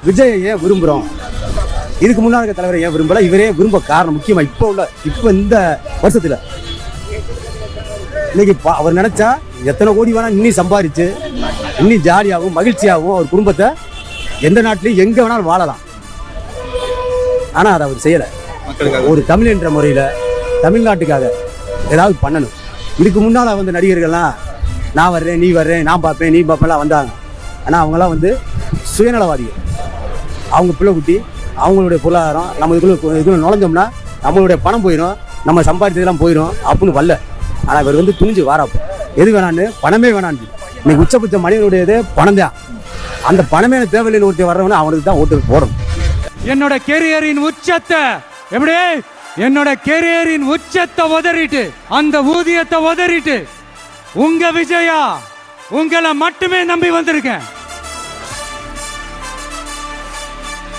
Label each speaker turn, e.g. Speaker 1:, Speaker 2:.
Speaker 1: விஜயை ஏன் விரும்புகிறோம், இதுக்கு முன்னாடி இருக்க தலைவரை ஏன் விரும்பல, இவரே விரும்ப காரணம் முக்கியமாக இப்போ இந்த வருஷத்தில் இன்னைக்கு அவர் நினைச்சா எத்தனை கோடி வேணா இன்னும் சம்பாதிச்சு இன்னும் ஜாலியாகவும் மகிழ்ச்சியாகவும் அவர் குடும்பத்தை எந்த நாட்டிலையும் எங்கே வேணாலும் வாழலாம். ஆனால் அதை அவர் செய்யலை. ஒரு தமிழ் என்ற முறையில் தமிழ்நாட்டுக்காக ஏதாவது பண்ணணும். இதுக்கு முன்னால் வந்து நடிகர்கள்லாம் நான் வர்றேன், நீ வர்றேன், நான் பார்ப்பேன், நீ பார்ப்பேன்லாம் வந்தாங்க. ஆனால் அவங்களாம் வந்து சுயநலவாதிகள். அவங்க பிள்ளை குட்டி, அவங்களுடைய பொருளாதாரம், நம்ம இதுக்குள்ள நுழைஞ்சோம்னா நம்மளுடைய பணம் போயிடும், நம்ம சம்பாதிச்சதெல்லாம் போயிடும் அப்படின்னு வரல. ஆனால் இவர் வந்து துணிஞ்சு வாராப்போ எது வேணான்னு, பணமே வேணான்னு. இன்னைக்கு உச்சபட்ச மனிதனுடையதே பணம் தான். அந்த பணமே தேவையில்லைன்னு ஒருத்தர் வர்றவனு அவனுக்கு தான் ஓட்டு போடணும்.
Speaker 2: என்னோட கெரியரின் உச்சத்தை எப்படி, என்னோட கெரியரின் உச்சத்தை உதறிட்டு, அந்த ஊதியத்தை உதறிட்டு, உங்க விஜயா உங்களை மட்டுமே நம்பி வந்திருக்கேன்.